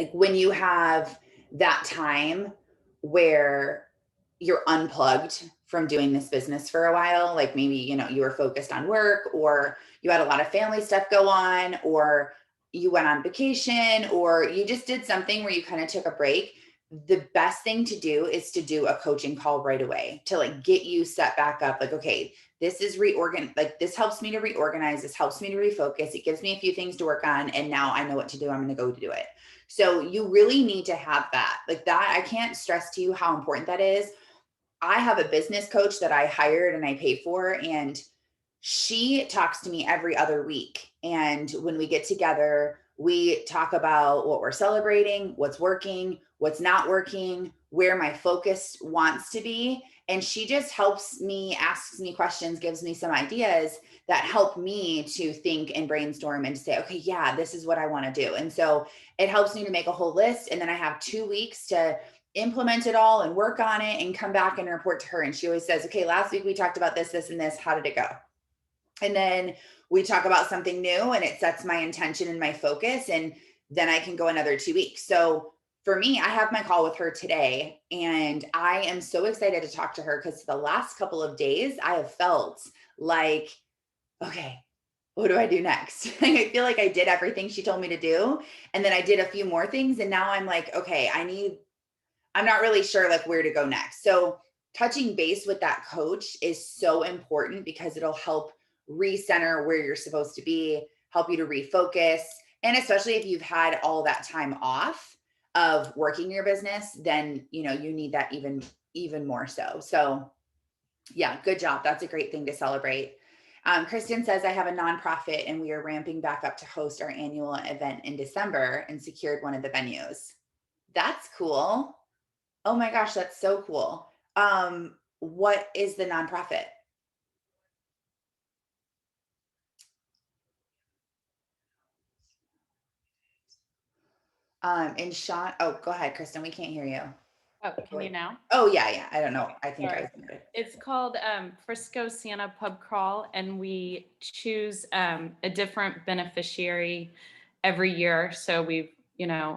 like when you have that time where you're unplugged from doing this business for a while, like maybe, you were focused on work, or you had a lot of family stuff go on, or you went on vacation, or you just did something where you kind of took a break. The best thing to do is to do a coaching call right away to like get you set back up. Like, okay, this is like this helps me to reorganize. This helps me to refocus. It gives me a few things to work on. And now I know what to do. I'm going to go do it. So you really need to have that. Like that, I can't stress to you how important that is. I have a business coach that I hired and I pay for, and she talks to me every other week. And when we get together, we talk about what we're celebrating, what's working, what's not working, where my focus wants to be. And she just helps me, asks me questions, gives me some ideas that help me to think and brainstorm and to say, okay, yeah, this is what I want to do. And so it helps me to make a whole list. And then I have 2 weeks to implement it all and work on it and come back and report to her. And she always says, okay, last week we talked about this, this, and this. How did it go? And then we talk about something new and it sets my intention and my focus. And then I can go another 2 weeks. So for me, I have my call with her today, and I am so excited to talk to her because the last couple of days I have felt like, okay, what do I do next? I feel like I did everything she told me to do. And then I did a few more things. And now I'm like, okay, I'm not really sure like where to go next. So touching base with that coach is so important because it'll help recenter where you're supposed to be, help you to refocus. And especially if you've had all that time off of working your business, then, you need that even more so. So yeah, good job. That's a great thing to celebrate. Kristen says, I have a nonprofit and we are ramping back up to host our annual event in December and secured one of the venues. That's cool. Oh my gosh, that's so cool. What is the nonprofit? And Sean, oh, go ahead, Kristen. We can't hear you. Oh, can you now? Oh yeah. I don't know. Okay, I think sorry. I muted. It's called Frisco Santa Pub Crawl, and we choose a different beneficiary every year. So we've,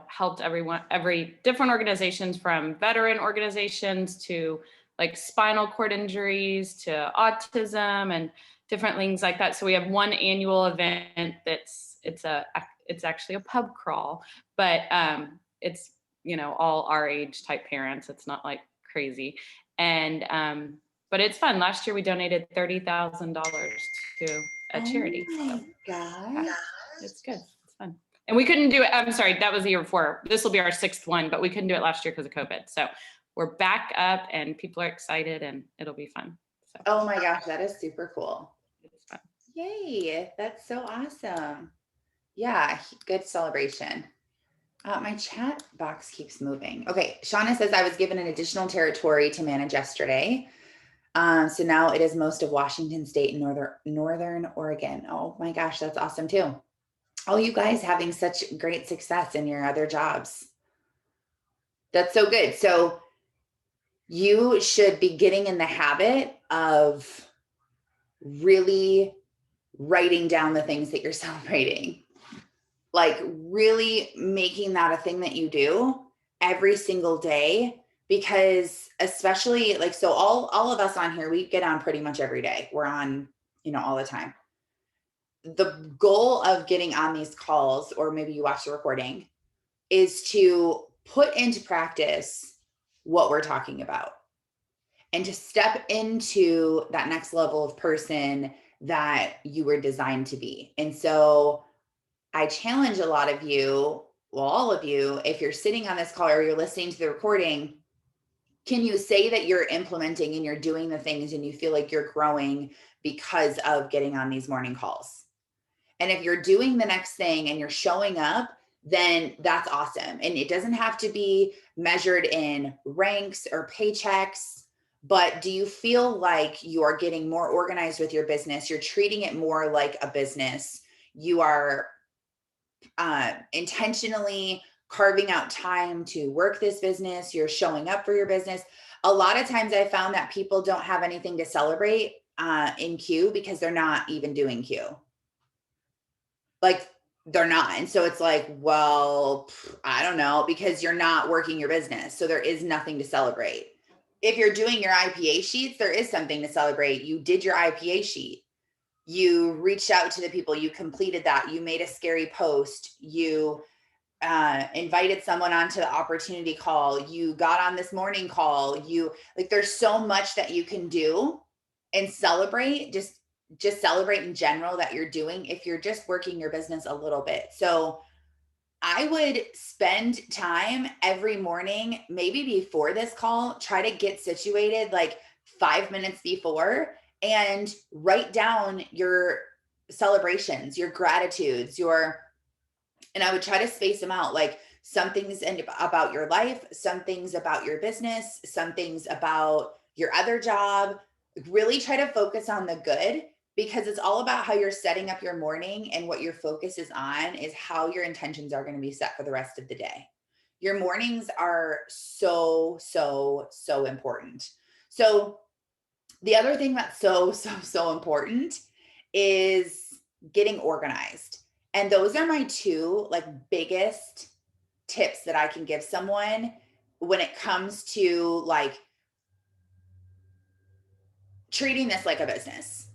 helped every different organizations, from veteran organizations to like spinal cord injuries to autism and different things like that. So we have one annual event it's actually a pub crawl, but it's all our age type parents. It's not like crazy. And but it's fun. Last year we donated $30,000 to a charity. Oh my So gosh. it's good. It's fun. And we couldn't do it. I'm sorry, that was the year before. This will be our 6th one, but we couldn't do it last year because of COVID. So we're back up and people are excited and it'll be fun. So Oh my gosh, that is super cool. it's fun. Yay, that's so awesome. Yeah, good celebration. My chat box keeps moving. Okay, Shauna says I was given an additional territory to manage yesterday. So now it is most of Washington State and northern Oregon. Oh my gosh, that's awesome too. All you guys having such great success in your other jobs. That's so good. So you should be getting in the habit of really writing down the things that you're celebrating. Like really making that a thing that you do every single day, because especially like, so all of us on here, we get on pretty much every day. We're on, all the time. The goal of getting on these calls, or maybe you watch the recording, is to put into practice what we're talking about and to step into that next level of person that you were designed to be. And so I challenge a lot of you, well, all of you, if you're sitting on this call or you're listening to the recording, can you say that you're implementing and you're doing the things and you feel like you're growing because of getting on these morning calls? And if you're doing the next thing and you're showing up, then that's awesome. And it doesn't have to be measured in ranks or paychecks, but do you feel like you are getting more organized with your business? You're treating it more like a business. You are intentionally carving out time to work this business. You're showing up for your business. A lot of times I found that people don't have anything to celebrate in Q because they're not even doing Q. Like they're not. And so it's like, well, I don't know, because you're not working your business. So there is nothing to celebrate. If you're doing your IPA sheets, there is something to celebrate. You did your IPA sheet. You reached out to the people, you completed that, you made a scary post, you invited someone onto the opportunity call, you got on this morning call, you like, there's so much that you can do and celebrate, just celebrate in general that you're doing if you're just working your business a little bit. So I would spend time every morning, maybe before this call, try to get situated like 5 minutes before and write down your celebrations, your gratitudes, and I would try to space them out, like some things about your life, some things about your business, some things about your other job. Really try to focus on the good, because it's all about how you're setting up your morning, and what your focus is on is how your intentions are going to be set for the rest of the day. Your mornings are so, so, so important. So the other thing that's so, so, so important is getting organized. And those are my two like biggest tips that I can give someone when it comes to like treating this like a business.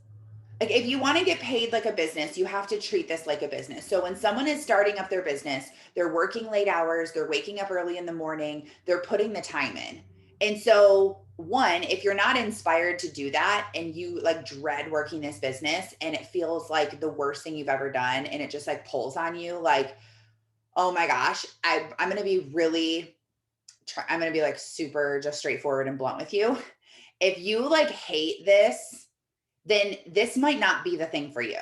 Like if you want to get paid like a business, you have to treat this like a business. So when someone is starting up their business, they're working late hours, they're waking up early in the morning, they're putting the time in. And so one, if you're not inspired to do that and you like dread working this business and it feels like the worst thing you've ever done and it just like pulls on you, like, oh my gosh, I'm going to be really, I'm going to be like super just straightforward and blunt with you. If you like hate this, then this might not be the thing for you.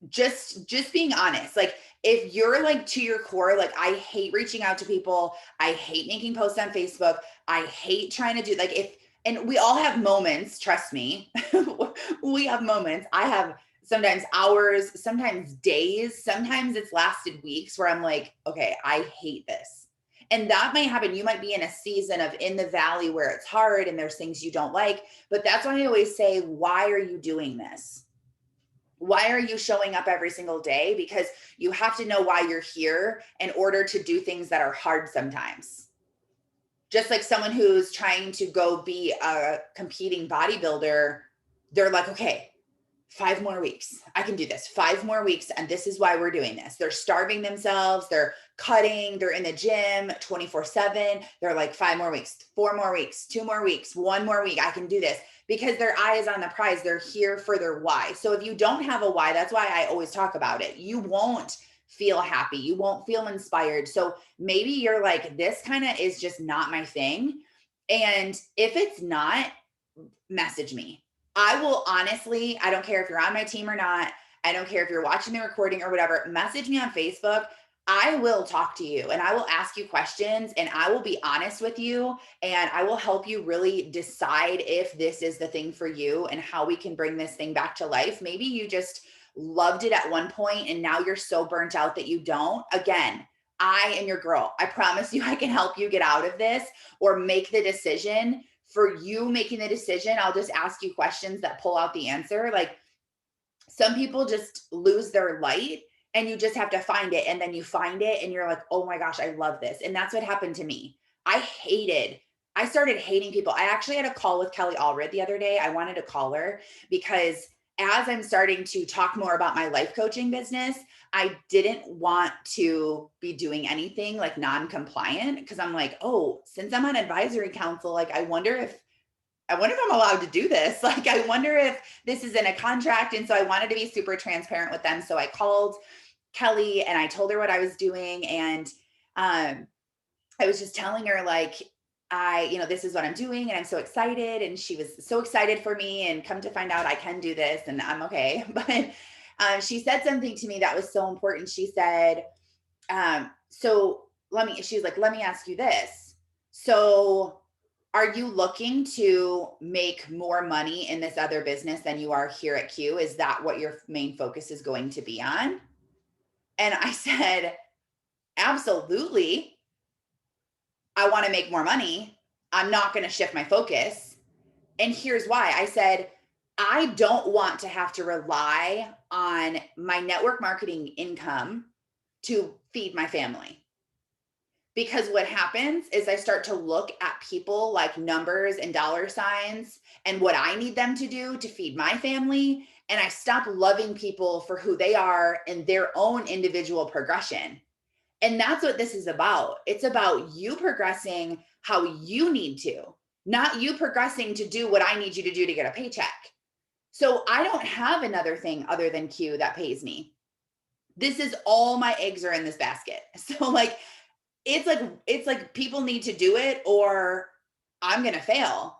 Just being honest. Like if you're like to your core, like I hate reaching out to people, I hate making posts on Facebook, I hate trying to do like if, and we all have moments, trust me. We have moments. I have sometimes hours, sometimes days, sometimes it's lasted weeks where I'm like, okay, I hate this. And that might happen. You might be in a season of in the valley where it's hard and there's things you don't like. But that's why I always say, why are you doing this? Why are you showing up every single day? Because you have to know why you're here in order to do things that are hard sometimes. Just like someone who's trying to go be a competing bodybuilder, they're like, okay, 5 more weeks. I can do this. 5 more weeks. And this is why we're doing this. They're starving themselves. They're cutting. They're in the gym 24/7. They're like 5 more weeks, 4 more weeks, 2 more weeks, 1 more week. I can do this because their eye is on the prize. They're here for their why. So if you don't have a why, that's why I always talk about it. You won't feel happy. You won't feel inspired. So maybe you're like, this kind of is just not my thing. And if it's not, message me. I will honestly, I don't care if you're on my team or not. I don't care if you're watching the recording or whatever, message me on Facebook. I will talk to you and I will ask you questions and I will be honest with you and I will help you really decide if this is the thing for you and how we can bring this thing back to life. Maybe you just loved it at one point and now you're so burnt out that you don't. Again, I am your girl. I promise you I can help you get out of this or make the decision. For you making the decision, I'll just ask you questions that pull out the answer. Like some people just lose their light and you just have to find it. And then you find it and you're like, oh my gosh, I love this. And that's what happened to me. I started hating people. I actually had a call with Kelly Allred the other day. I wanted to call her because as I'm starting to talk more about my life coaching business, I didn't want to be doing anything like non-compliant because I'm like, oh, since I'm on advisory council, like I wonder if I'm allowed to do this. Like, I wonder if this is in a contract. And so I wanted to be super transparent with them. So I called Kelly and I told her what I was doing. And I was just telling her like, this is what I'm doing and I'm so excited. And she was so excited for me and come to find out I can do this and I'm okay. But she said something to me that was so important. She said, she's like, let me ask you this. So are you looking to make more money in this other business than you are here at Q? Is that what your main focus is going to be on? And I said, absolutely. I want to make more money. I'm not going to shift my focus. And here's why. I said, I don't want to have to rely on my network marketing income to feed my family. Because what happens is I start to look at people like numbers and dollar signs and what I need them to do to feed my family. And I stop loving people for who they are and their own individual progression. And that's what this is about. It's about you progressing how you need to, not you progressing to do what I need you to do to get a paycheck. So I don't have another thing other than Q that pays me. This is all my eggs are in this basket. So like it's like people need to do it or I'm going to fail.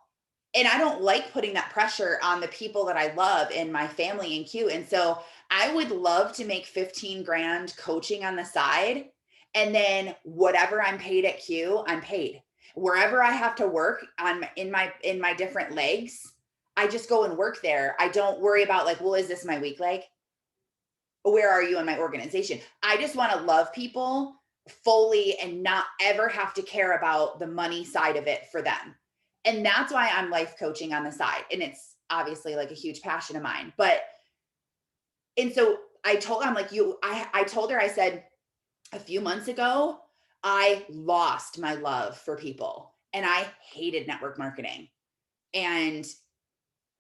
And I don't like putting that pressure on the people that I love in my family and Q. And so I would love to make 15 grand coaching on the side. And then whatever I'm paid at Q, I'm paid. Wherever I have to work on in my different legs, I just go and work there. I don't worry about like, well, is this my weak leg? Where are you in my organization? I just want to love people fully and not ever have to care about the money side of it for them. And that's why I'm life coaching on the side. And it's obviously like a huge passion of mine. And so I told, I'm like, I told her, I said, a few months ago, I lost my love for people and I hated network marketing. And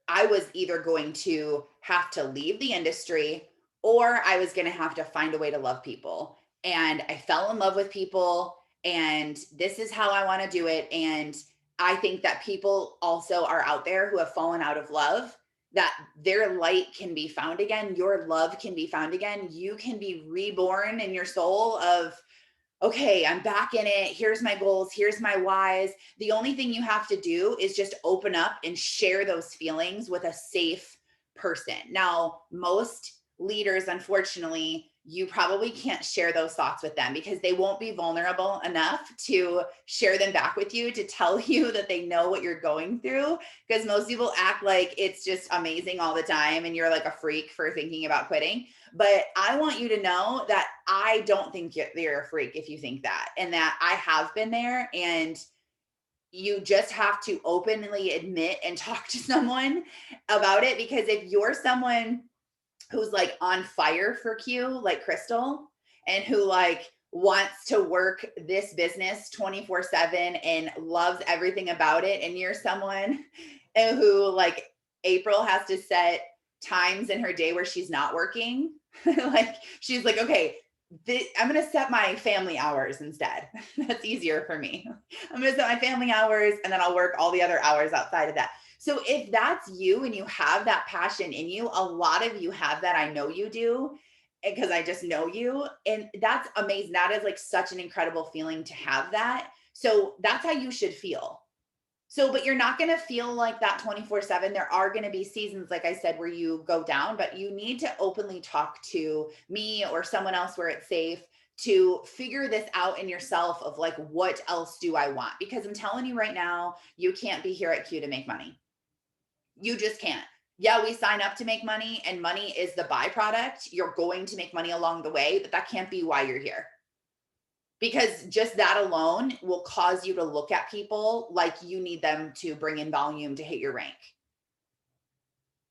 I was either going to have to leave the industry or I was going to have to find a way to love people. And I fell in love with people, and this is how I want to do it. And I think that people also are out there who have fallen out of love, that their light can be found again. Your love can be found again. You can be reborn in your soul of, okay, I'm back in it. Here's my goals. Here's my whys. The only thing you have to do is just open up and share those feelings with a safe person. Now, most leaders, unfortunately, you probably can't share those thoughts with them because they won't be vulnerable enough to share them back with you, to tell you that they know what you're going through. Because most people act like it's just amazing all the time and you're like a freak for thinking about quitting. But I want you to know that I don't think you're a freak if you think that, and that I have been there. And you just have to openly admit and talk to someone about it. Because if you're someone who's like on fire for Q, like Crystal, and who like wants to work this business 24/7 and loves everything about it, and you're someone who like April has to set times in her day where she's not working, like she's like, okay, I'm going to set my family hours instead. That's easier for me. I'm going to set my family hours and then I'll work all the other hours outside of that. So if that's you and you have that passion in you, a lot of you have that. I know you do, because I just know you. And that's amazing. That is like such an incredible feeling to have that. So that's how you should feel. So, but you're not going to feel like that 24/7. There are going to be seasons, like I said, where you go down, but you need to openly talk to me or someone else where it's safe to figure this out in yourself of like, what else do I want? Because I'm telling you right now, you can't be here at Q to make money. You just can't. Yeah, we sign up to make money and money is the byproduct. You're going to make money along the way, but that can't be why you're here. Because just that alone will cause you to look at people like you need them to bring in volume to hit your rank.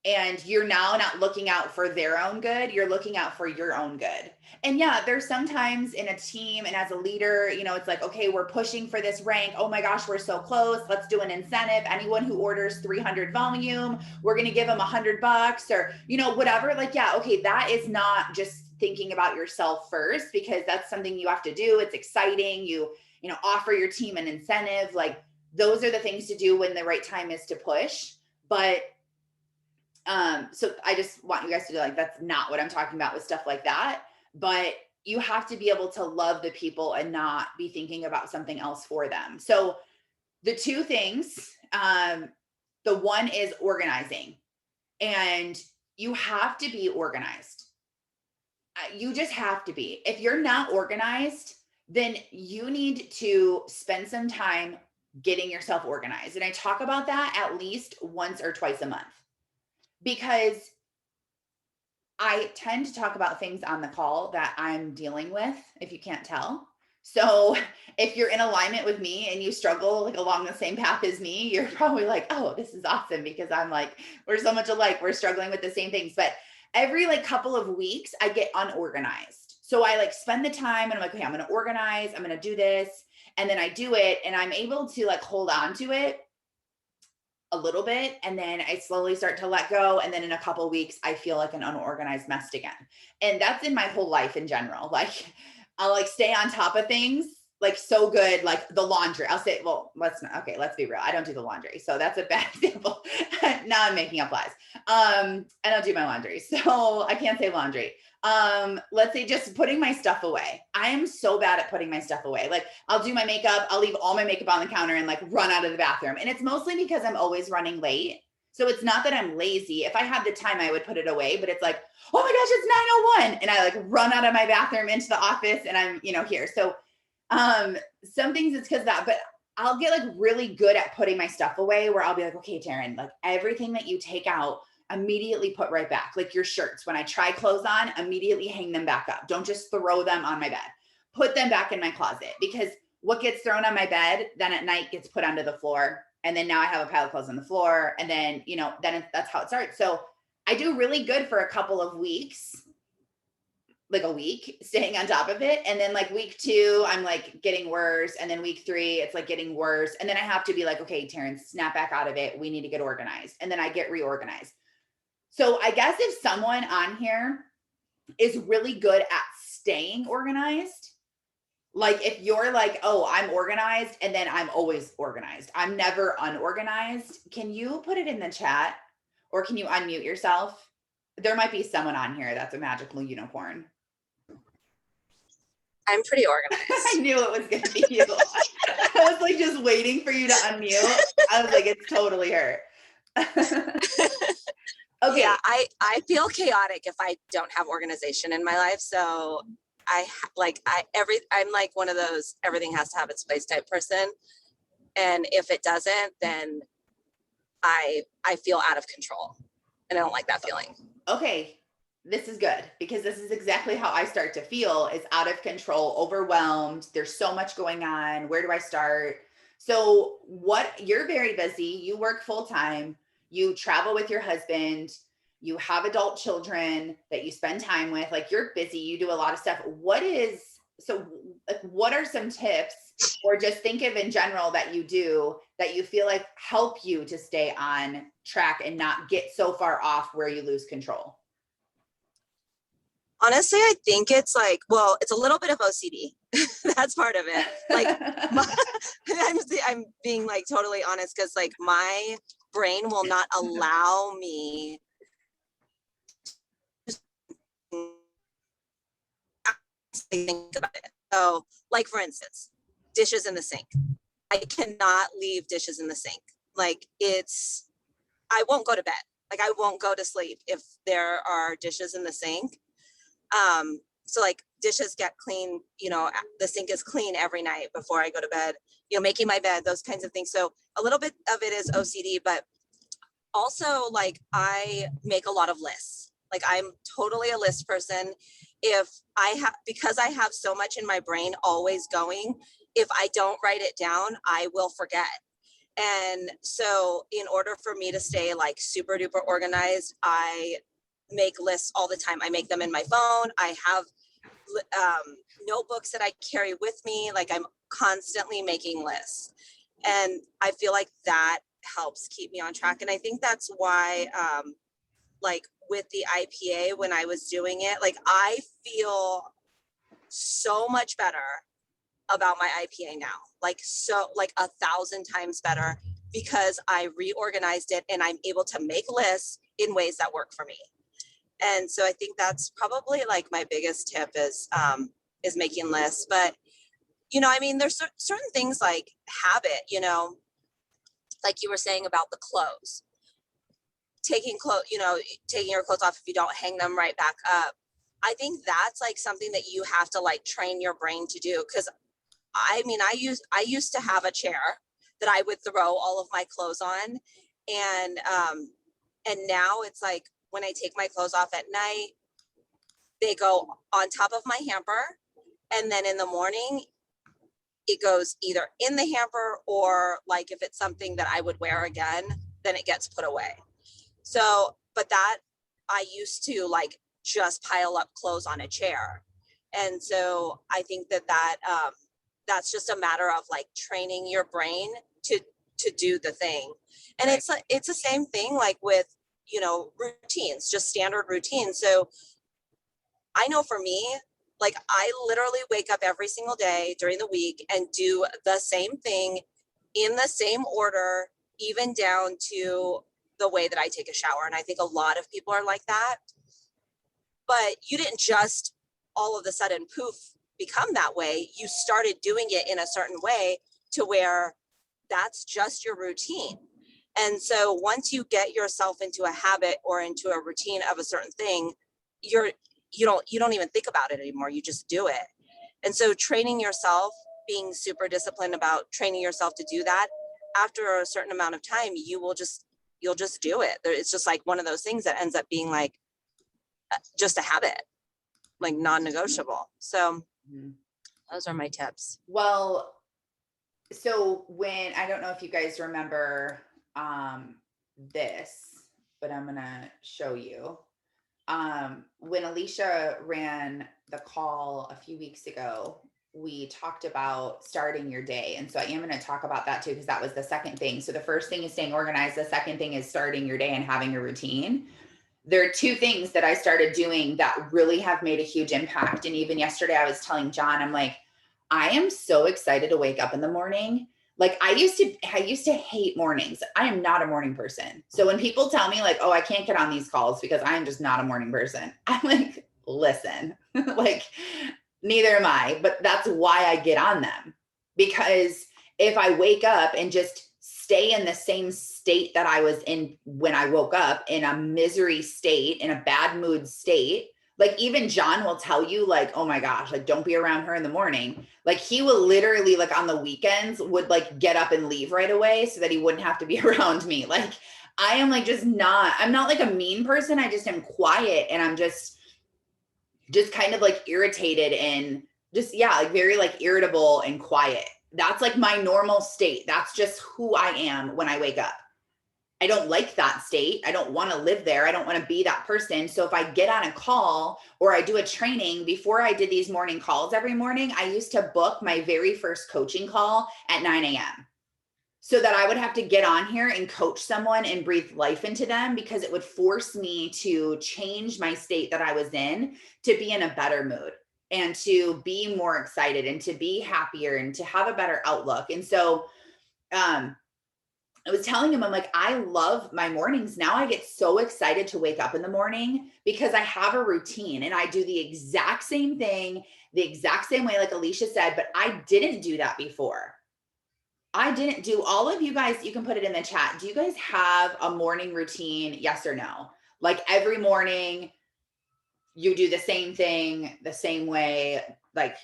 And you're now not looking out for their own good, you're looking out for your own good. And yeah, there's sometimes in a team and as a leader, it's like, okay, we're pushing for this rank. Oh my gosh, we're so close. Let's do an incentive. Anyone who orders 300 volume, we're going to give them $100 or, whatever. Like, yeah, okay, that is not just thinking about yourself first, because that's something you have to do. It's exciting. You offer your team an incentive. Like, those are the things to do when the right time is to push. But so I just want you guys to be like, that's not what I'm talking about with stuff like that. But you have to be able to love the people and not be thinking about something else for them. So the two things, the one is organizing, and you have to be organized. You just have to be. If you're not organized, then you need to spend some time getting yourself organized. And I talk about that at least once or twice a month, because I tend to talk about things on the call that I'm dealing with, if you can't tell. So if you're in alignment with me and you struggle like along the same path as me, you're probably like, oh, this is awesome, because I'm like, we're so much alike. We're struggling with the same things. But every like couple of weeks, I get unorganized. So I like spend the time and I'm like, okay, I'm going to organize, I'm going to do this. And then I do it and I'm able to like hold on to it a little bit. And then I slowly start to let go. And then in a couple weeks, I feel like an unorganized mess again. And that's in my whole life in general. Like I'll like stay on top of things like so good, like the laundry. I'll say, well, let's be real. I don't do the laundry. So that's a bad example. Now I'm making up lies. I don't do my laundry. So I can't say laundry. Let's say just putting my stuff away. I am so bad at putting my stuff away. Like I'll do my makeup, I'll leave all my makeup on the counter and like run out of the bathroom. And it's mostly because I'm always running late. So it's not that I'm lazy. If I had the time, I would put it away, but it's like, oh my gosh, it's 9:01. And I like run out of my bathroom into the office and I'm, here. So some things it's because that, but I'll get like really good at putting my stuff away where I'll be like, okay, Taryn, like everything that you take out, immediately put right back. Like your shirts, when I try clothes on, immediately hang them back up. Don't just throw them on my bed. Put them back in my closet, because what gets thrown on my bed then at night gets put onto the floor. And then now I have a pile of clothes on the floor. And then, that's how it starts. So I do really good for a couple of weeks, like a week, staying on top of it. And then like week 2, I'm like getting worse. And then week 3, it's like getting worse. And then I have to be like, okay, Taryn, snap back out of it. We need to get organized. And then I get reorganized. So I guess if someone on here is really good at staying organized, like if you're like, oh, I'm organized and then I'm always organized, I'm never unorganized, can you put it in the chat or can you unmute yourself? There might be someone on here that's a magical unicorn. I'm pretty organized. I knew it was going to be you. I was like just waiting for you to unmute. I was like, it's totally her. Okay. Yeah, I feel chaotic if I don't have organization in my life. So I'm like one of those everything has to have its place type person. And if it doesn't, then I feel out of control. And I don't like that feeling. Okay. This is good because this is exactly how I start to feel, is out of control, overwhelmed. There's so much going on. Where do I start? So you're very busy. You work full time. You travel with your husband. You have adult children that you spend time with. Like you're busy. You do a lot of stuff. What are some tips, or just think of in general that you do that you feel like help you to stay on track and not get so far off where you lose control? Honestly, I think it's like, well, it's a little bit of OCD. That's part of it. Like I'm being like totally honest, because like my brain will not allow me to think about it. So like, for instance, dishes in the sink. I cannot leave dishes in the sink. Like I won't go to bed. Like I won't go to sleep if there are dishes in the sink. So like dishes get clean, the sink is clean every night before I go to bed, making my bed, those kinds of things. So a little bit of it is OCD, but also like I make a lot of lists. Like I'm totally a list person. Because I have so much in my brain always going, if I don't write it down, I will forget. And so in order for me to stay like super duper organized, I make lists all the time. I make them in my phone. I have notebooks that I carry with me. Like I'm constantly making lists. And I feel like that helps keep me on track. And I think that's why, like with the IPA, when I was doing it, like I feel so much better about my IPA now, like 1,000 times better, because I reorganized it and I'm able to make lists in ways that work for me. And so I think that's probably like my biggest tip is making lists. But, there's certain things like habit, like you were saying about the clothes, taking your clothes off if you don't hang them right back up. I think that's like something that you have to like train your brain to do. Cause I used to have a chair that I would throw all of my clothes on. And now it's like, when I take my clothes off at night, they go on top of my hamper. And then in the morning, it goes either in the hamper, or like if it's something that I would wear again, then it gets put away. So, but that I used to like just pile up clothes on a chair. And so I think that's just a matter of like training your brain to do the thing. And Right. it's the same thing like with, routines, just standard routines. So I know for me, like I literally wake up every single day during the week and do the same thing in the same order, even down to the way that I take a shower. And I think a lot of people are like that. But you didn't just all of a sudden poof become that way. You started doing it in a certain way to where that's just your routine. And so once you get yourself into a habit or into a routine of a certain thing, you don't even think about it anymore. You just do it. And so training yourself, being super disciplined about training yourself to do that, after a certain amount of time, you'll just do it. It's just like one of those things that ends up being like just a habit, like non-negotiable. So Mhm. those are my tips. Well, so when, I don't know if you guys remember this, but I'm gonna show you. When Alicia ran the call a few weeks ago, we talked about starting your day. And so I am going to talk about that too, because that was the second thing. So the first thing is staying organized. The second thing is starting your day and having a routine. There are two things that I started doing that really have made a huge impact. And even yesterday I was telling John, I'm like, I am so excited to wake up in the morning. Like I used to hate mornings. I am not a morning person. So when people tell me like, oh, I can't get on these calls because I am just not a morning person, I'm like, listen, like neither am I, but that's why I get on them. Because if I wake up and just stay in the same state that I was in when I woke up, in a misery state, in a bad mood state, like even John will tell you like, oh my gosh, like don't be around her in the morning. Like he will literally like on the weekends would like get up and leave right away so that he wouldn't have to be around me. Like I am like I'm not like a mean person. I just am quiet and I'm just kind of like irritated and just, yeah, like very like irritable and quiet. That's like my normal state. That's just who I am when I wake up. I don't like that state. I don't want to live there. I don't want to be that person. So if I get on a call or I do a training, before I did these morning calls every morning, I used to book my very first coaching call at 9 a.m. so that I would have to get on here and coach someone and breathe life into them, because it would force me to change my state that I was in to be in a better mood and to be more excited and to be happier and to have a better outlook. And so, I was telling him, I'm like, I love my mornings. Now I get so excited to wake up in the morning because I have a routine and I do the exact same thing, the exact same way, like Alicia said, but I didn't do that before. I didn't do. All of you guys, you can put it in the chat. Do you guys have a morning routine? Yes or no? Like every morning you do the same thing the same way, like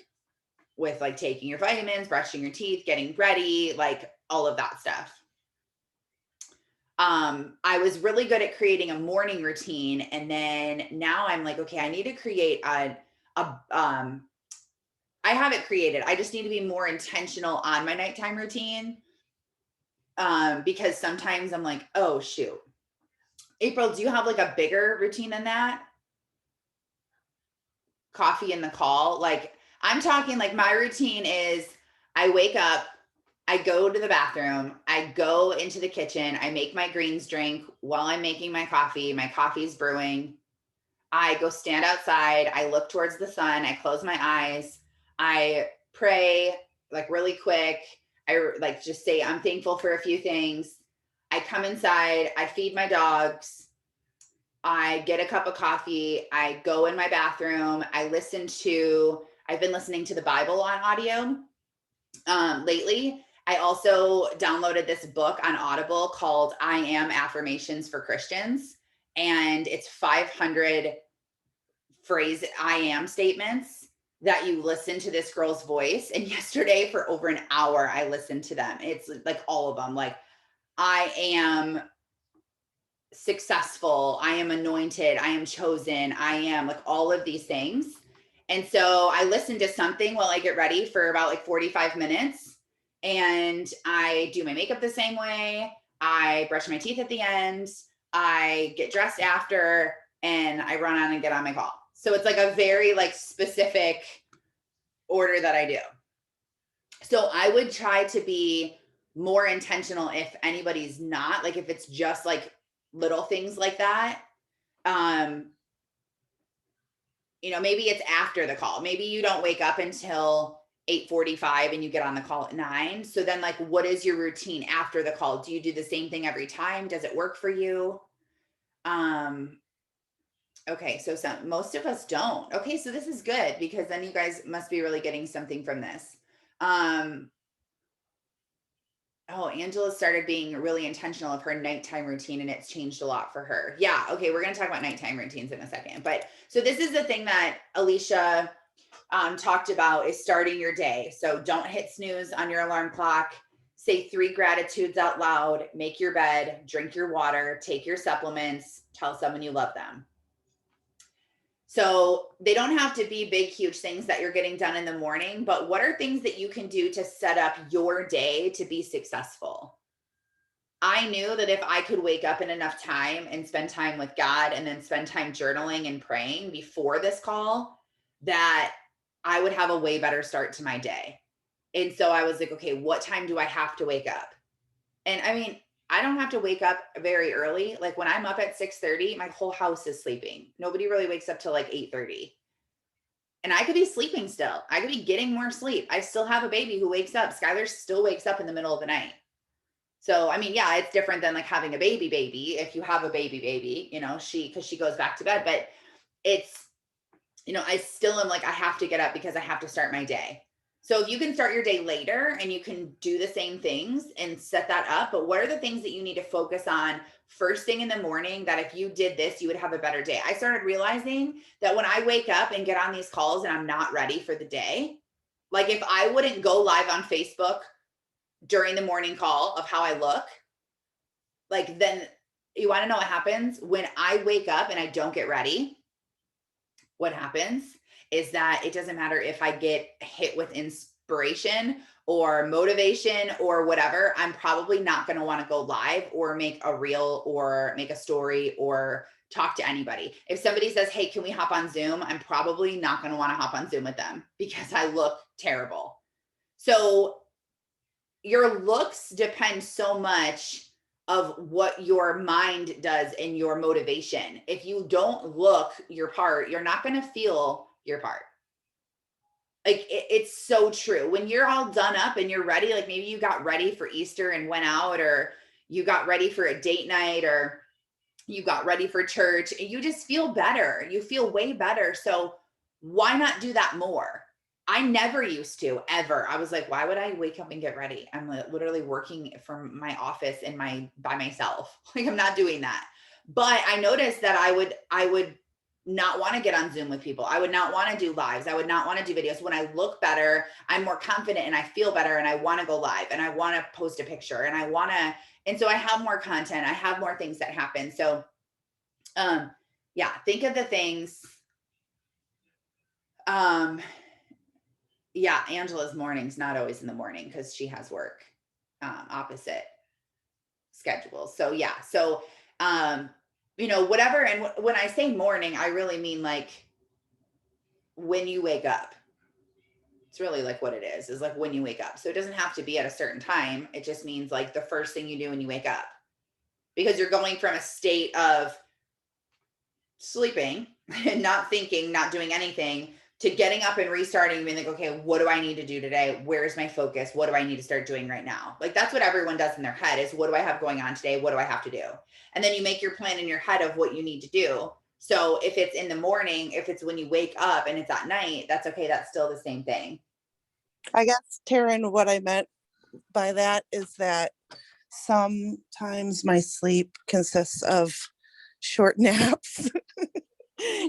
with like taking your vitamins, brushing your teeth, getting ready, like all of that stuff. I was really good at creating a morning routine. And then now I'm like, okay, I need to create I have it created. I just need to be more intentional on my nighttime routine. Because sometimes I'm like, oh shoot. April, do you have like a bigger routine than that? Coffee in the call. Like I'm talking like my routine is I wake up, I go to the bathroom, I go into the kitchen, I make my greens drink while I'm making my coffee's brewing. I go stand outside, I look towards the sun, I close my eyes, I pray like really quick. I like just say I'm thankful for a few things. I come inside, I feed my dogs, I get a cup of coffee, I go in my bathroom, I've been listening to the Bible on audio lately. I also downloaded this book on Audible called I Am Affirmations for Christians. And it's 500 phrase I am statements that you listen to this girl's voice. And yesterday for over an hour, I listened to them. It's like all of them, like I am successful, I am anointed, I am chosen, I am like all of these things. And so I listen to something while I get ready for about like 45 minutes. And I do my makeup the same way. I brush my teeth at the end. I get dressed after and I run on and get on my call. So it's like a very like specific order that I do. So I would try to be more intentional if anybody's not, like if it's just like little things like that. Maybe it's after the call. Maybe you don't wake up until 8:45 and you get on the call at 9. So then like, what is your routine after the call? Do you do the same thing every time? Does it work for you? Okay, so most of us don't. Okay, so this is good because then you guys must be really getting something from this. Angela started being really intentional of her nighttime routine and it's changed a lot for her. Yeah, okay, we're gonna talk about nighttime routines in a second. But so this is the thing that Alicia talked about is starting your day. So don't hit snooze on your alarm clock. Say 3 gratitudes out loud, make your bed, drink your water, take your supplements, tell someone you love them. So they don't have to be big, huge things that you're getting done in the morning, but what are things that you can do to set up your day to be successful? I knew that if I could wake up in enough time and spend time with God and then spend time journaling and praying before this call, that I would have a way better start to my day. And so I was like, okay, what time do I have to wake up? And I mean, I don't have to wake up very early. Like when I'm up at 6:30, my whole house is sleeping. Nobody really wakes up till like 8:30. And I could be sleeping still. I could be getting more sleep. I still have a baby who wakes up. Skylar still wakes up in the middle of the night. So, I mean, yeah, it's different than like having a baby. If you have a baby, because she goes back to bed, but it's, I still am like, I have to get up because I have to start my day. So if you can start your day later and you can do the same things and set that up, but what are the things that you need to focus on first thing in the morning that if you did this, you would have a better day? I started realizing that when I wake up and get on these calls and I'm not ready for the day, like if I wouldn't go live on Facebook during the morning call of how I look, like then you want to know what happens when I wake up and I don't get ready? What happens is that it doesn't matter if I get hit with inspiration or motivation or whatever, I'm probably not going to want to go live or make a reel or make a story or talk to anybody. If somebody says, hey, can we hop on Zoom? I'm probably not going to want to hop on Zoom with them because I look terrible. So your looks depend so much of what your mind does and your motivation. If you don't look your part, you're not going to feel your part. Like it's so true. When you're all done up and you're ready, like maybe you got ready for Easter and went out, or you got ready for a date night, or you got ready for church, and you just feel better. You feel way better. So why not do that more? I never used to ever. I was like, why would I wake up and get ready? I'm literally working from my office by myself. Like I'm not doing that. But I noticed that I would not want to get on Zoom with people. I would not want to do lives. I would not want to do videos. When I look better, I'm more confident and I feel better and I want to go live and I want to post a picture and and so I have more content. I have more things that happen. So yeah, think of the things. Yeah, Angela's morning's not always in the morning because she has work, opposite schedules. So yeah, so whatever. And when I say morning, I really mean like when you wake up. It's really like what it is like when you wake up. So it doesn't have to be at a certain time. It just means like the first thing you do when you wake up, because you're going from a state of sleeping and not thinking, not doing anything, to getting up and restarting and being like, okay, what do I need to do today? Where's my focus? What do I need to start doing right now? Like that's what everyone does in their head is, what do I have going on today? What do I have to do? And then you make your plan in your head of what you need to do. So if it's in the morning, if it's when you wake up and it's at night, that's okay. That's still the same thing. I guess, Taryn, what I meant by that is that sometimes my sleep consists of short naps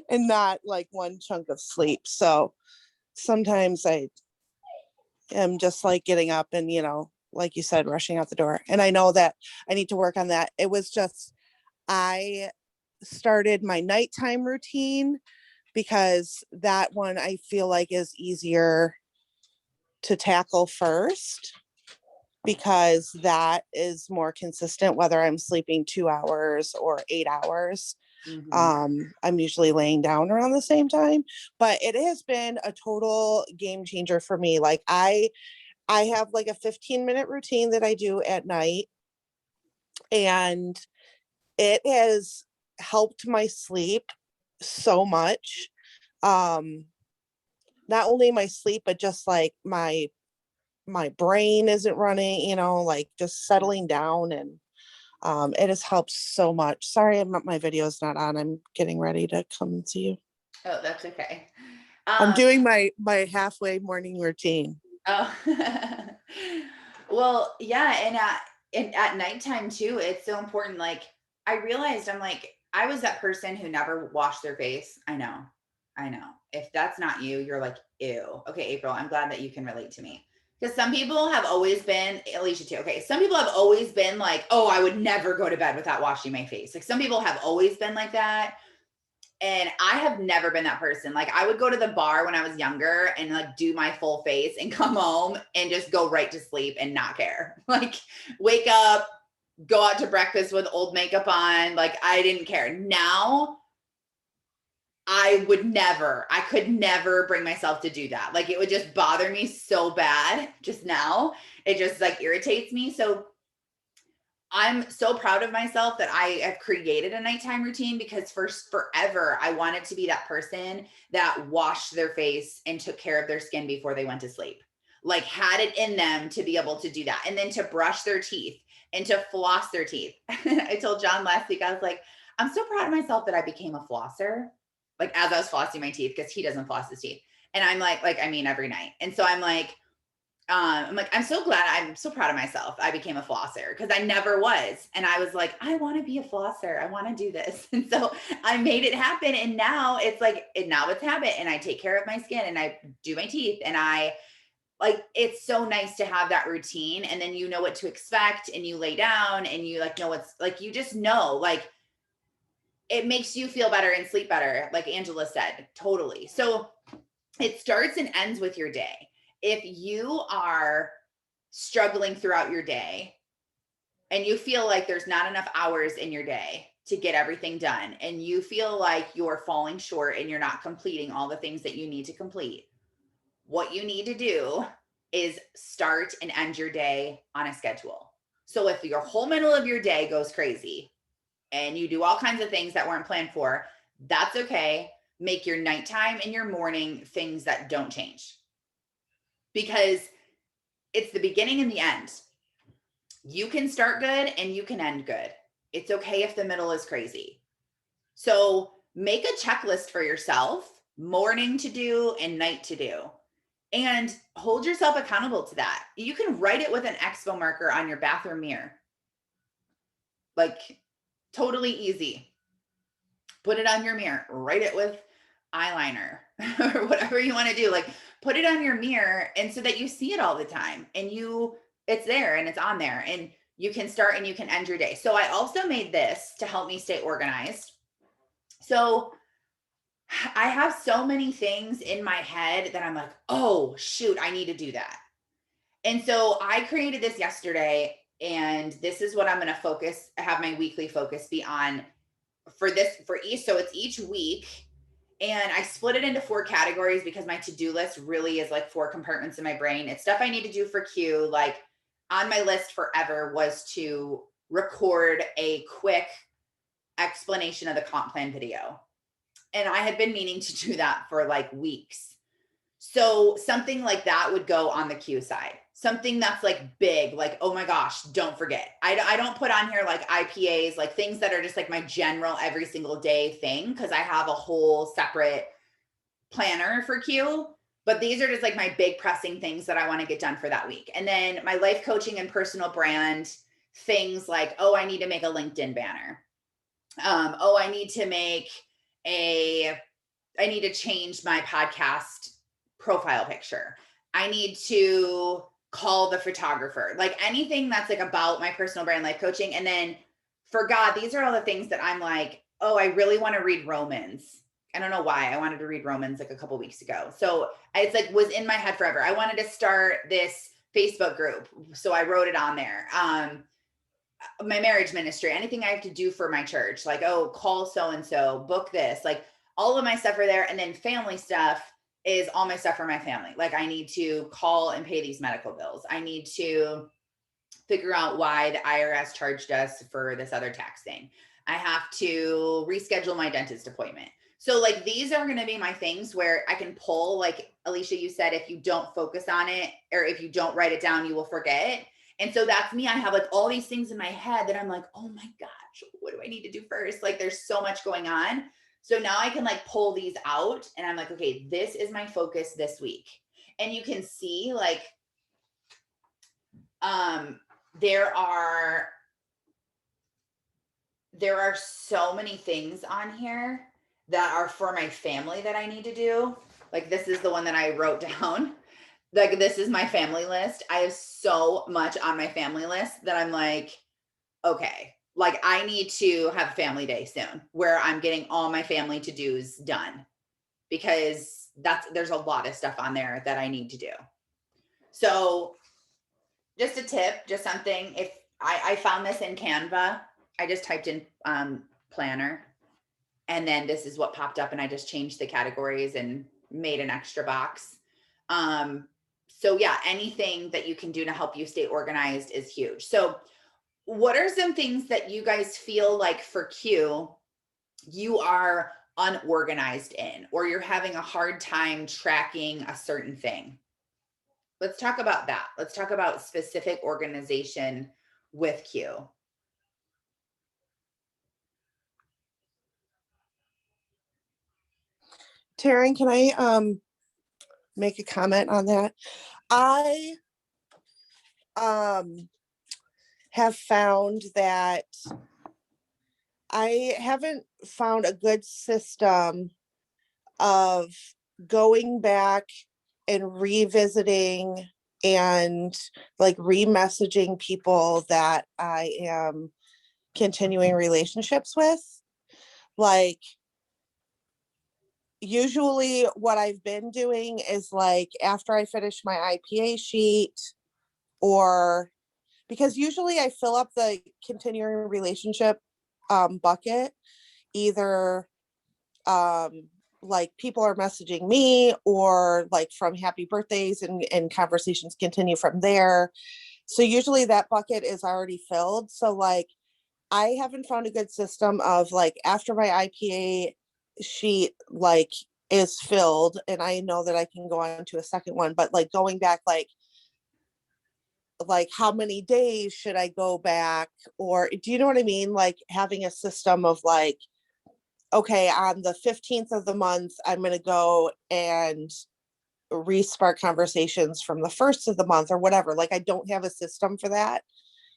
and not like one chunk of sleep. So sometimes I am just like getting up and, like you said, rushing out the door. And I know that I need to work on that. It was just, I started my nighttime routine because that one I feel like is easier to tackle first, because that is more consistent, whether I'm sleeping 2 hours or 8 hours. I'm usually laying down around the same time, but it has been a total game changer for me. Like I have like a 15-minute routine that I do at night, and it has helped my sleep so much. Um, Not only my sleep, but just like my brain isn't running, like just settling down, and it has helped so much. Sorry, my video is not on. I'm getting ready to come and see you. Oh, that's okay. I'm doing my halfway morning routine. Oh, well, yeah. And at nighttime too, it's so important. Like I realized I was that person who never washed their face. I know. If that's not you, you're like, ew. Okay, April, I'm glad that you can relate to me. Because some people have always been, Alicia too. Okay, some people have always been like, oh, I would never go to bed without washing my face. Like some people have always been like that. And I have never been that person. Like I would go to the bar when I was younger and like do my full face and come home and just go right to sleep and not care. Like wake up, go out to breakfast with old makeup on. Like I didn't care. Now I could never bring myself to do that. Like it would just bother me so bad just now. It just like irritates me. So I'm so proud of myself that I have created a nighttime routine, because for forever I wanted to be that person that washed their face and took care of their skin before they went to sleep. Like had it in them to be able to do that, and then to brush their teeth and to floss their teeth. I told John last week, I was like, I'm so proud of myself that I became a flosser. Like as I was flossing my teeth, because he doesn't floss his teeth. And I'm like I mean every night. And so I'm like, I'm so glad, I'm so proud of myself. I became a flosser because I never was. And I was like, I want to be a flosser. I want to do this. And so I made it happen. And now it's like, now it's habit, and I take care of my skin and I do my teeth, and it's so nice to have that routine. And then you know what to expect, and you lay down and you know what's like, you just know, like it makes you feel better and sleep better. Like Angela said, totally. So it starts and ends with your day. If you are struggling throughout your day and you feel like there's not enough hours in your day to get everything done, and you feel like you're falling short and you're not completing all the things that you need to complete, what you need to do is start and end your day on a schedule. So if your whole middle of your day goes crazy and you do all kinds of things that weren't planned for, that's okay. Make your nighttime and your morning things that don't change, because it's the beginning and the end. You can start good and you can end good. It's okay if the middle is crazy. So make a checklist for yourself, morning to do and night to do, and hold yourself accountable to that. You can write it with an expo marker on your bathroom mirror. Like totally easy. Put it on your mirror, write it with eyeliner or whatever you want to do. Like put it on your mirror, and so that you see it all the time, and it's there and it's on there, and you can start and you can end your day. So I also made this to help me stay organized. So I have so many things in my head that I'm like, oh shoot, I need to do that. And so I created this yesterday, and this is what I'm going to have my weekly focus be on for each. So it's each week. And I split it into 4 categories because my to-do list really is like 4 compartments in my brain. It's stuff I need to do for Q. Like on my list forever was to record a quick explanation of the comp plan video. And I had been meaning to do that for like weeks. So something like that would go on the Q side. Something that's like big, like, oh my gosh, don't forget. I don't put on here like IPAs, like things that are just like my general every single day thing, because I have a whole separate planner for Q. But these are just like my big pressing things that I want to get done for that week. And then my life coaching and personal brand things like, oh, I need to make a LinkedIn banner. Oh, I need to change my podcast profile picture. I need to call the photographer, like anything that's like about my personal brand, life coaching. And then for God, these are all the things that I'm like, oh, I really want to read Romans. I don't know why I wanted to read Romans like a couple weeks ago. So it's like was in my head forever. I wanted to start this Facebook group. So I wrote it on there. my marriage ministry, anything I have to do for my church, like, oh, call so-and-so, book this, like all of my stuff are there. And then family stuff is all my stuff for my family. Like I need to call and pay these medical bills. I need to figure out why the IRS charged us for this other tax thing. I have to reschedule my dentist appointment. So like these are going to be my things where I can pull, like Alicia, you said, if you don't focus on it or if you don't write it down, you will forget. And so that's me. I have like all these things in my head that I'm like, oh my gosh, what do I need to do first? Like there's so much going on. So now I can like pull these out and I'm like, okay, this is my focus this week. And you can see like, there are so many things on here that are for my family that I need to do. Like this is the one that I wrote down. Like this is my family list. I have so much on my family list that I'm like, okay, like I need to have family day soon where I'm getting all my family to-dos done because there's a lot of stuff on there that I need to do. So just a tip, just something, if I found this in Canva, I just typed in planner and then this is what popped up and I just changed the categories and made an extra box. So yeah, anything that you can do to help you stay organized is huge. So what are some things that you guys feel like for Q, you are unorganized in, or you're having a hard time tracking a certain thing? Let's talk about that. Let's talk about specific organization with Q. Taryn, can I make a comment on that? I have found that I haven't found a good system of going back and revisiting and like re-messaging people that I am continuing relationships with. Like usually what I've been doing is like after I finish my IPA sheet, or because usually I fill up the continuing relationship bucket either like people are messaging me or like from happy birthdays and conversations continue from there. So usually that bucket is already filled. So like I haven't found a good system of like after my IPA sheet like is filled and I know that I can go on to a second one, but like going back like how many days should I go back, or do you know what I mean? Like having a system of like, okay, on the 15th of the month, I'm going to go and respark conversations from the first of the month or whatever. Like I don't have a system for that.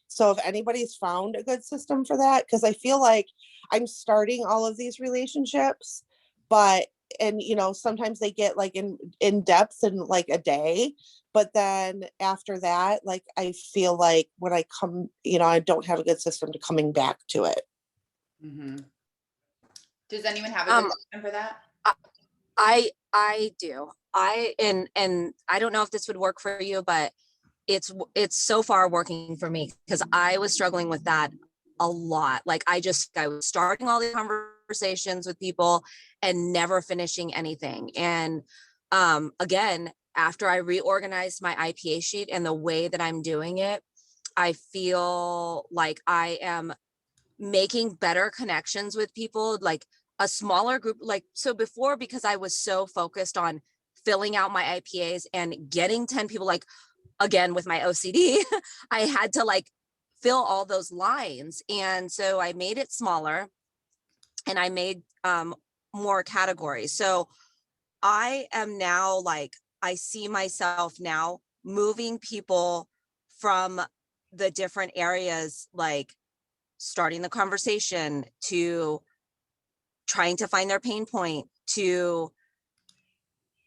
So if anybody's found a good system for that, because I feel like I'm starting all of these relationships, but and you know, sometimes they get like in depth in like a day, but then after that, like I feel like when I come, you know, I don't have a good system to coming back to it. Mm-hmm. Does anyone have a good system for that? I do. And I don't know if this would work for you, but it's so far working for me because I was struggling with that a lot. Like I was starting all these conversations with people and never finishing anything. And again, after I reorganized my IPA sheet and the way that I'm doing it, I feel like I am making better connections with people, like a smaller group. Like, so before, because I was so focused on filling out my IPAs and getting 10 people, like, again, with my OCD, I had to like fill all those lines. And so I made it smaller and I made more categories. So I am now like, I see myself now moving people from the different areas, like starting the conversation to trying to find their pain point to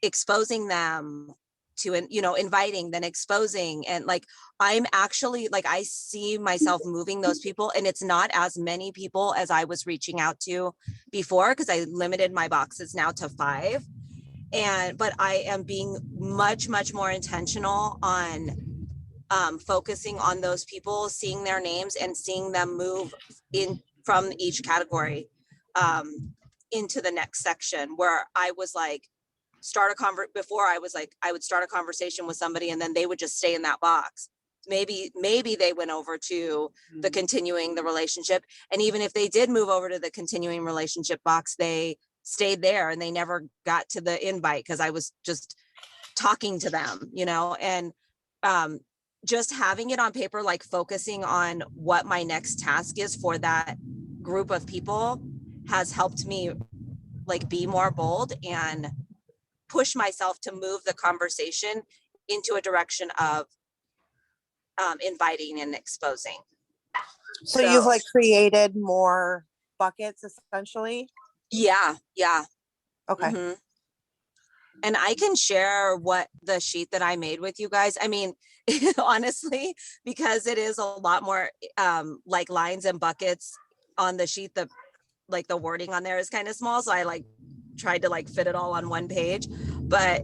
exposing them to, you know, inviting, then exposing. And like, I'm actually like, I see myself moving those people, and it's not as many people as I was reaching out to before, because I limited my boxes now to 5. But I am being much more intentional on focusing on those people, seeing their names and seeing them move in from each category into the next section, where I was like, before I was like, I would start a conversation with somebody and then they would just stay in that box. Maybe they went over to the continuing the relationship. And even if they did move over to the continuing relationship box, they stayed there and they never got to the invite because I was just talking to them, and just having it on paper, like focusing on what my next task is for that group of people has helped me like be more bold and push myself to move the conversation into a direction of inviting and exposing. So you've like created more buckets essentially? Yeah. Okay. Mhm. And I can share what the sheet that I made with you guys. I mean, honestly, because it is a lot more like lines and buckets on the sheet, the wording on there is kind of small. So I like tried to like fit it all on one page, but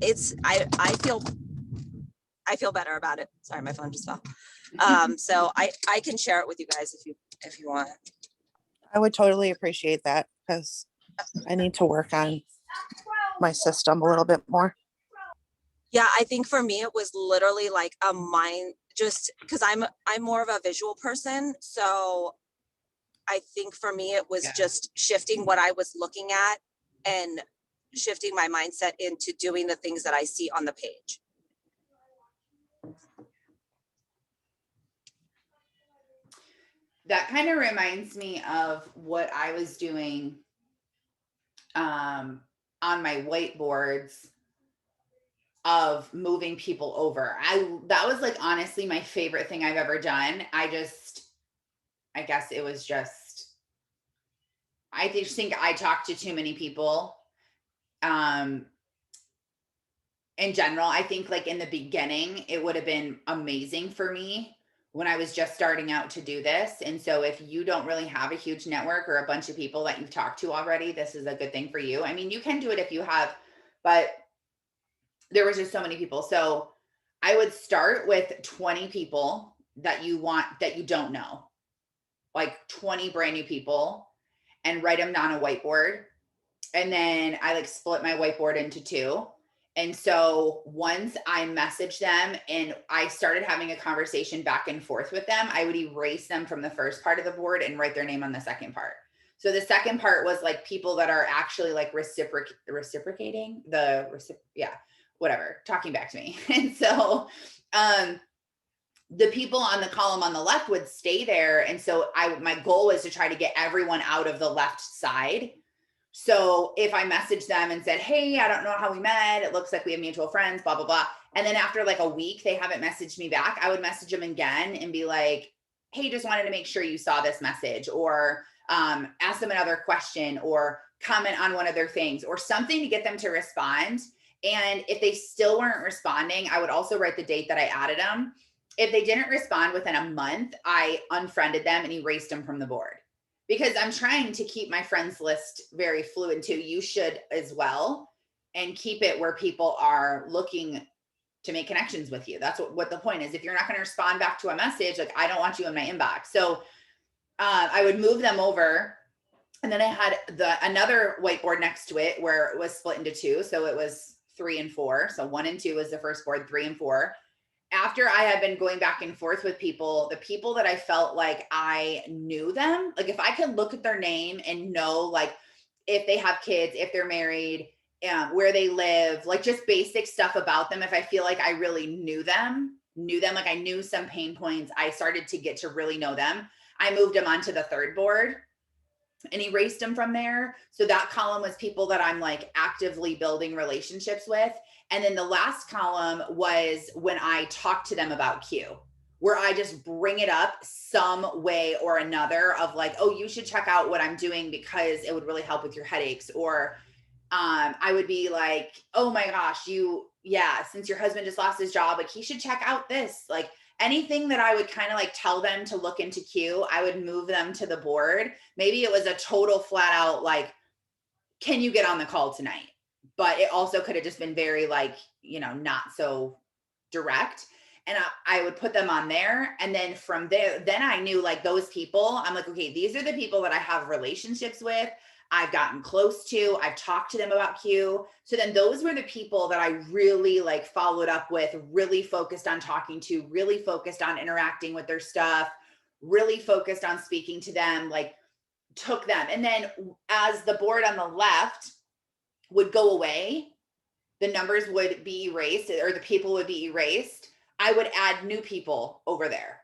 it's, I feel better about it. Sorry, my phone just fell. So I can share it with you guys if you want. I would totally appreciate that because I need to work on my system a little bit more. Yeah, I think for me, it was literally like a mind, just because I'm more of a visual person. So I think for me, it was just shifting what I was looking at and shifting my mindset into doing the things that I see on the page. That kind of reminds me of what I was doing on my whiteboards of moving people over. That was like honestly my favorite thing I've ever done. I guess it was just, I just think I talked to too many people. In general, I think like in the beginning, it would have been amazing for me when I was just starting out to do this. And so if you don't really have a huge network or a bunch of people that you've talked to already, this is a good thing for you. I mean, you can do it if you have, but there was just so many people. So I would start with 20 people that you don't know, like 20 brand new people, and write them on a whiteboard. And then I like split my whiteboard into two. And so once I messaged them and I started having a conversation back and forth with them, I would erase them from the first part of the board and write their name on the second part. So the second part was like people that are actually like reciprocating talking back to me. And so the people on the column on the left would stay there. And so my goal was to try to get everyone out of the left side. So if I messaged them and said, hey, I don't know how we met, it looks like we have mutual friends, blah, blah, blah. And then after like a week, they haven't messaged me back, I would message them again and be like, hey, just wanted to make sure you saw this message, or ask them another question or comment on one of their things or something to get them to respond. And if they still weren't responding, I would also write the date that I added them. If they didn't respond within a month, I unfriended them and erased them from the board. Because I'm trying to keep my friends list very fluid too. You should as well, and keep it where people are looking to make connections with you. That's what the point is. If you're not going to respond back to a message, like I don't want you in my inbox. So I would move them over. And then I had another whiteboard next to it where it was split into two. So it was 3 and 4. So 1 and 2 was the first board, 3 and 4. After I had been going back and forth with people, the people that I felt like I knew them, like if I could look at their name and know like if they have kids, if they're married, where they live, like just basic stuff about them. If I feel like I really knew them, like I knew some pain points, I started to get to really know them. I moved them onto the third board and erased them from there. So that column was people that I'm like actively building relationships with. And then the last column was when I talked to them about Q, where I just bring it up some way or another of like, oh, you should check out what I'm doing because it would really help with your headaches. Or I would be like, oh my gosh, since your husband just lost his job, like he should check out this, like anything that I would kind of like tell them to look into Q, I would move them to the board. Maybe it was a total flat out, like, can you get on the call tonight? But it also could have just been very like, not so direct. and I would put them on there. And then from there, then I knew like those people, I'm like, okay, these are the people that I have relationships with. I've gotten close to, I've talked to them about Q. So then those were the people that I really like followed up with, really focused on talking to, really focused on interacting with their stuff, really focused on speaking to them, like took them. And then as the board on the left would go away, the numbers would be erased or the people would be erased. I would add new people over there.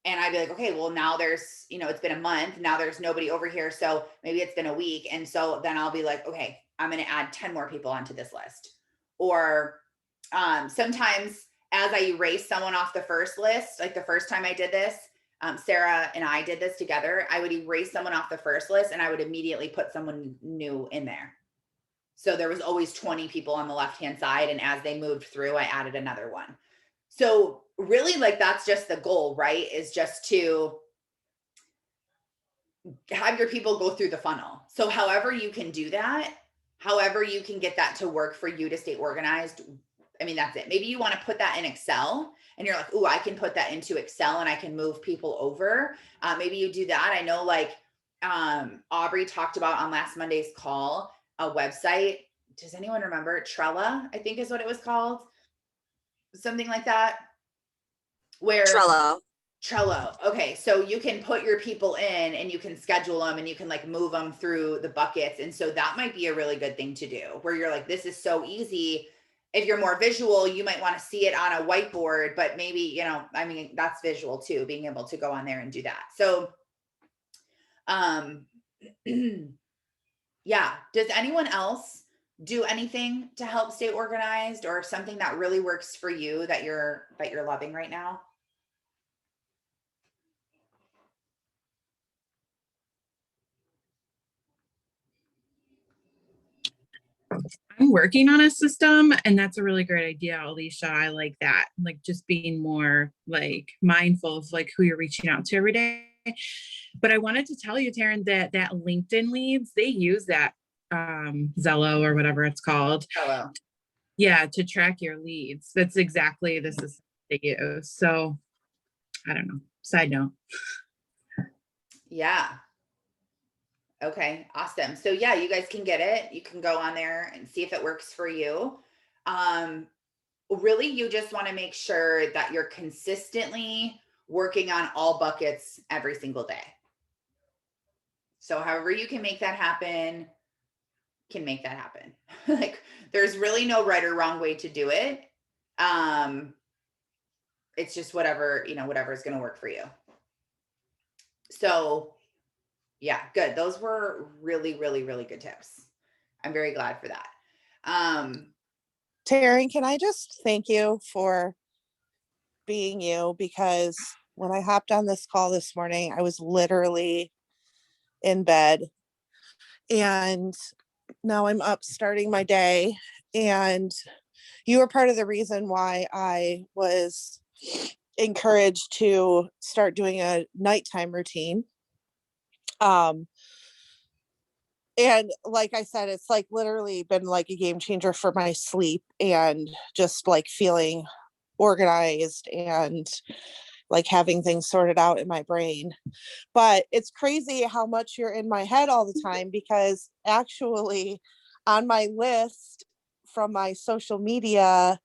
And I'd be like, okay, well now there's, it's been a month. Now there's nobody over here. So maybe it's been a week. And so then I'll be like, okay, I'm going to add 10 more people onto this list. Or sometimes as I erase someone off the first list, like the first time I did this, Sarah and I did this together, I would erase someone off the first list and I would immediately put someone new in there. So there was always 20 people on the left-hand side. And as they moved through, I added another one. So really like, that's just the goal, right? Is just to have your people go through the funnel. So however you can do that, however you can get that to work for you to stay organized. I mean, that's it. Maybe you want to put that in Excel and you're like, oh, I can put that into Excel and I can move people over. Maybe you do that. I know like Aubrey talked about on last Monday's call, a website. Does anyone remember? Trello, I think is what it was called. Something like that. Where Trello. Okay. So you can put your people in and you can schedule them and you can like move them through the buckets. And so that might be a really good thing to do where you're like, this is so easy. If you're more visual, you might want to see it on a whiteboard, but maybe, I mean, that's visual too, being able to go on there and do that. So, yeah. Does anyone else do anything to help stay organized or something that really works for you that you're loving right now? I'm working on a system, and that's a really great idea, Alicia. I like that. Like just being more like mindful of like who you're reaching out to every day. But I wanted to tell you, Taryn, that LinkedIn leads, they use that Zello or whatever it's called. Hello. Yeah, to track your leads. That's exactly the system they use. So I don't know. Side note. Yeah. Okay, awesome. So yeah, you guys can get it. You can go on there and see if it works for you. Really, you just want to make sure that you're consistently working on all buckets every single day. So however you can make that happen, can make that happen. Like there's really no right or wrong way to do it. It's just whatever is going to work for you. So yeah, good. Those were really, really, really good tips. I'm very glad for that. Taryn, can I just thank you for being you? Because when I hopped on this call this morning, I was literally in bed. And now I'm up starting my day. And you were part of the reason why I was encouraged to start doing a nighttime routine. And like I said, it's like literally been like a game changer for my sleep and just like feeling organized and like having things sorted out in my brain. But it's crazy how much you're in my head all the time, because actually on my list from my social media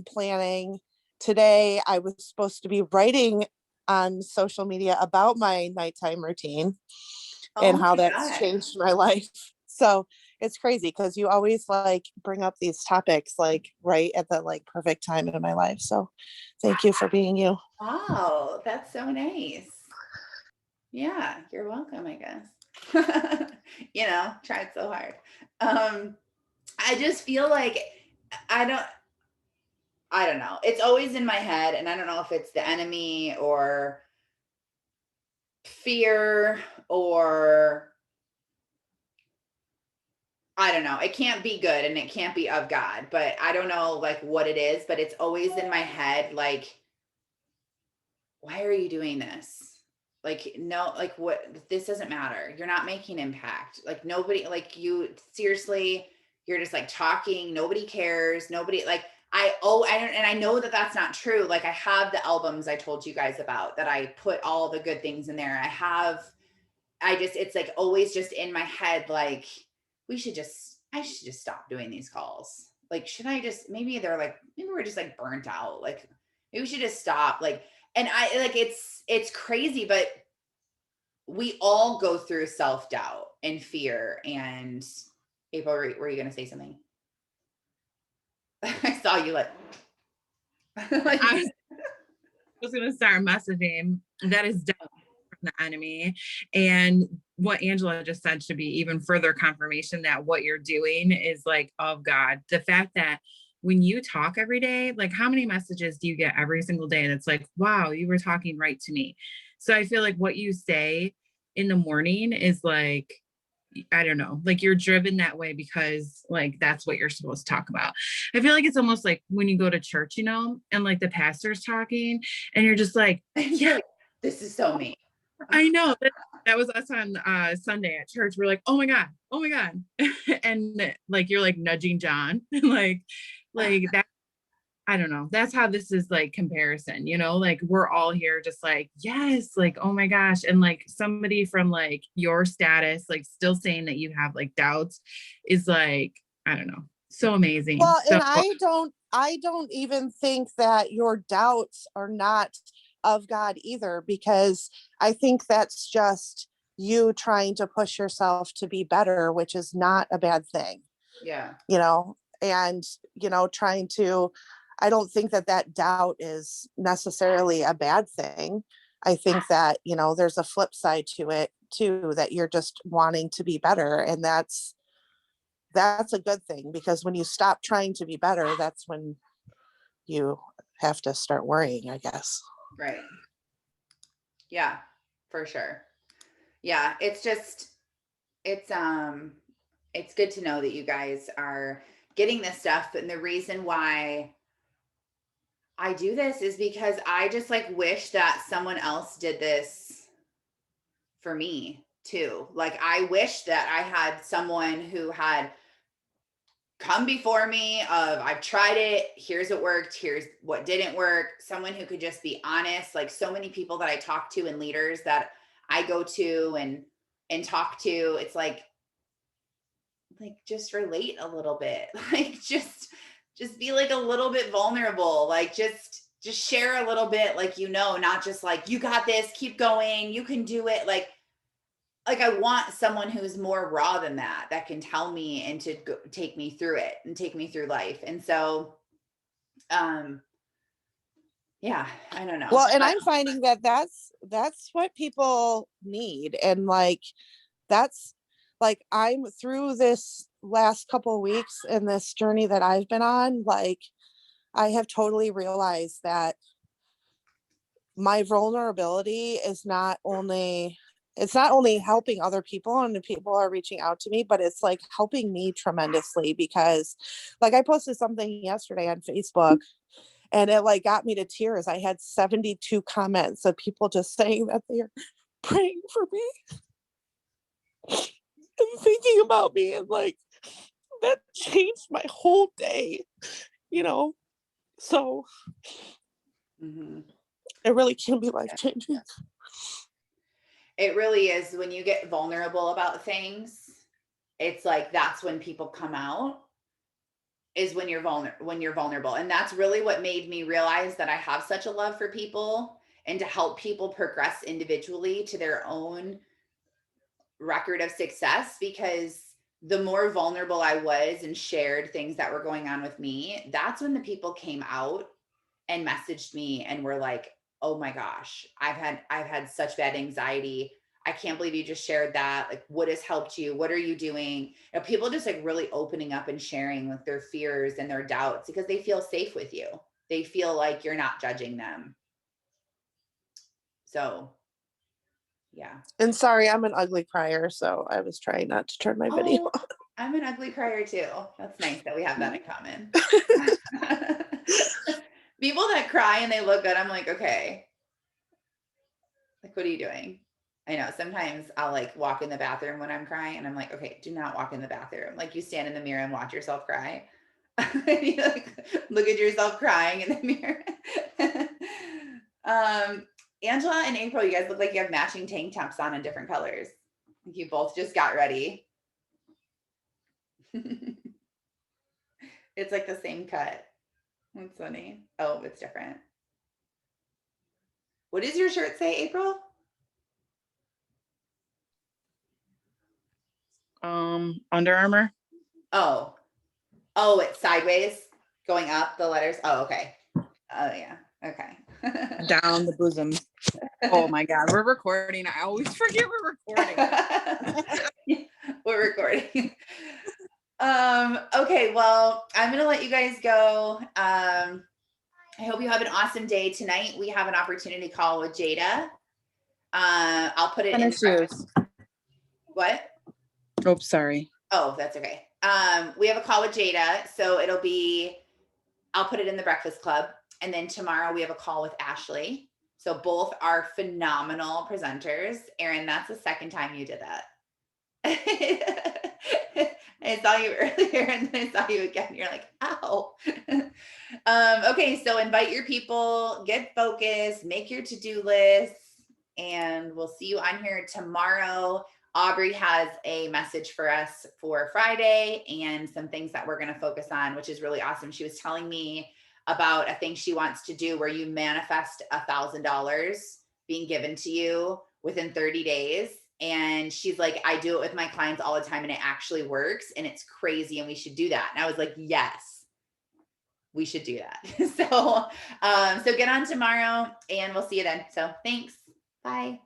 planning today, I was supposed to be writing on social media about my nighttime routine and how that's changed my life. So it's crazy because you always like bring up these topics like right at the like perfect time in my life. So thank you for being you. Wow, that's so nice. Yeah, you're welcome, I guess. Tried so hard. I just feel like I don't know. It's always in my head, and I don't know if it's the enemy or fear or I don't know. It can't be good and it can't be of God, but I don't know like what it is, but it's always in my head like, why are you doing this? Like, no, like what, this doesn't matter. You're not making impact. Like nobody, like you seriously, you're just like talking. Nobody cares. Nobody like, and I know that that's not true. Like I have the albums I told you guys about that I put all the good things in there. It's like always just in my head, like I should just stop doing these calls. Like, maybe we're just like burnt out. Like maybe we should just stop. Like, and it's crazy, but we all go through self-doubt and fear. And April, were you going to say something? I saw you like I was going to start messaging. That is definitely from the enemy. And what Angela just said should be even further confirmation that what you're doing is like of God. The fact that when you talk every day, like how many messages do you get every single day? And it's like, wow, you were talking right to me. So I feel like what you say in the morning is like, I don't know, like you're driven that way because like that's what you're supposed to talk about. I feel like it's almost like when you go to church, you know, and like the pastor's talking and you're just like, yeah, this is so me. I know. That was us on Sunday at church. We're like, oh my God. And like you're like nudging John. like that. I don't know. That's how this is like comparison, you know, like we're all here just like, yes, like, oh my gosh. And like somebody from like your status, like still saying that you have like doubts is like, I don't know, so amazing. Well, So and I don't even think that your doubts are not of God either, because I think that's just you trying to push yourself to be better, which is not a bad thing. Yeah. You know, and, you know, I don't think that doubt is necessarily a bad thing. I think that, you know, there's a flip side to it too, that you're just wanting to be better. And that's a good thing, because when you stop trying to be better, that's when you have to start worrying, I guess. Right. Yeah, for sure. Yeah. It's good to know that you guys are getting this stuff. And the reason why I do this is because I just like wish that someone else did this for me too. Like I wish that I had someone who had come before me of I've tried it, here's what worked, here's what didn't work, someone who could just be honest. Like so many people that I talk to and leaders that I go to and talk to, it's like just relate a little bit. Like just be like a little bit vulnerable. Like just share a little bit, like, you know, not just like, you got this, keep going, you can do it. Like I want someone who's more raw than that can tell me and to take me through it and take me through life. And so, yeah, I don't know. Well, and I'm finding that that's what people need. And like, that's like, I'm through this last couple of weeks in this journey that I've been on, like, I have totally realized that my vulnerability is not only helping other people and the people are reaching out to me, but it's like helping me tremendously, because like I posted something yesterday on Facebook and it like got me to tears. I had 72 comments of people just saying that they're praying for me and thinking about me, and like that changed my whole day, you know. So it really can be life changing. It really is. When you get vulnerable about things, it's like that's when people come out, is when you're vulnerable. And that's really what made me realize that I have such a love for people and to help people progress individually to their own record of success, because the more vulnerable I was and shared things that were going on with me, that's when the people came out and messaged me and were like, oh my gosh, I've had such bad anxiety. I can't believe you just shared that. Like, what has helped you? What are you doing? You know, people just like really opening up and sharing with their fears and their doubts because they feel safe with you. They feel like you're not judging them. So yeah. And sorry, I'm an ugly crier, so I was trying not to turn my video off. I'm an ugly crier too. That's nice that we have that in common. People that cry and they look good, I'm like, okay. Like, what are you doing? I know sometimes I'll like walk in the bathroom when I'm crying and I'm like, okay, do not walk in the bathroom. Like, you stand in the mirror and watch yourself cry. You like, look at yourself crying in the mirror. Angela and April, you guys look like you have matching tank tops on in different colors. Like you both just got ready. It's like the same cut. That's funny. Oh, it's different. What does your shirt say, April? Under Armour. Oh, it's sideways going up the letters. Oh, okay. Oh yeah. Okay. Down the bosom. Oh my God, we're recording. I always forget we're recording. We're recording. Okay, well, I'm gonna let you guys go. I hope you have an awesome day tonight. We have an opportunity call with Jada. I'll put it in. What? Oh, sorry. Oh, that's okay. We have a call with Jada, so it'll be, I'll put it in the Breakfast Club. And then tomorrow we have a call with Ashley. So both are phenomenal presenters. Erin, that's the second time you did that. I saw you earlier and then I saw you again. You're like, ow. Okay, so invite your people, get focused, make your to-do lists, and we'll see you on here tomorrow. Aubrey has a message for us for Friday and some things that we're going to focus on, which is really awesome. She was telling me about a thing she wants to do where you manifest $1,000 being given to you within 30 days. And she's like, I do it with my clients all the time and it actually works and it's crazy and we should do that. And I was like, yes, we should do that. So get on tomorrow and we'll see you then. So thanks. Bye.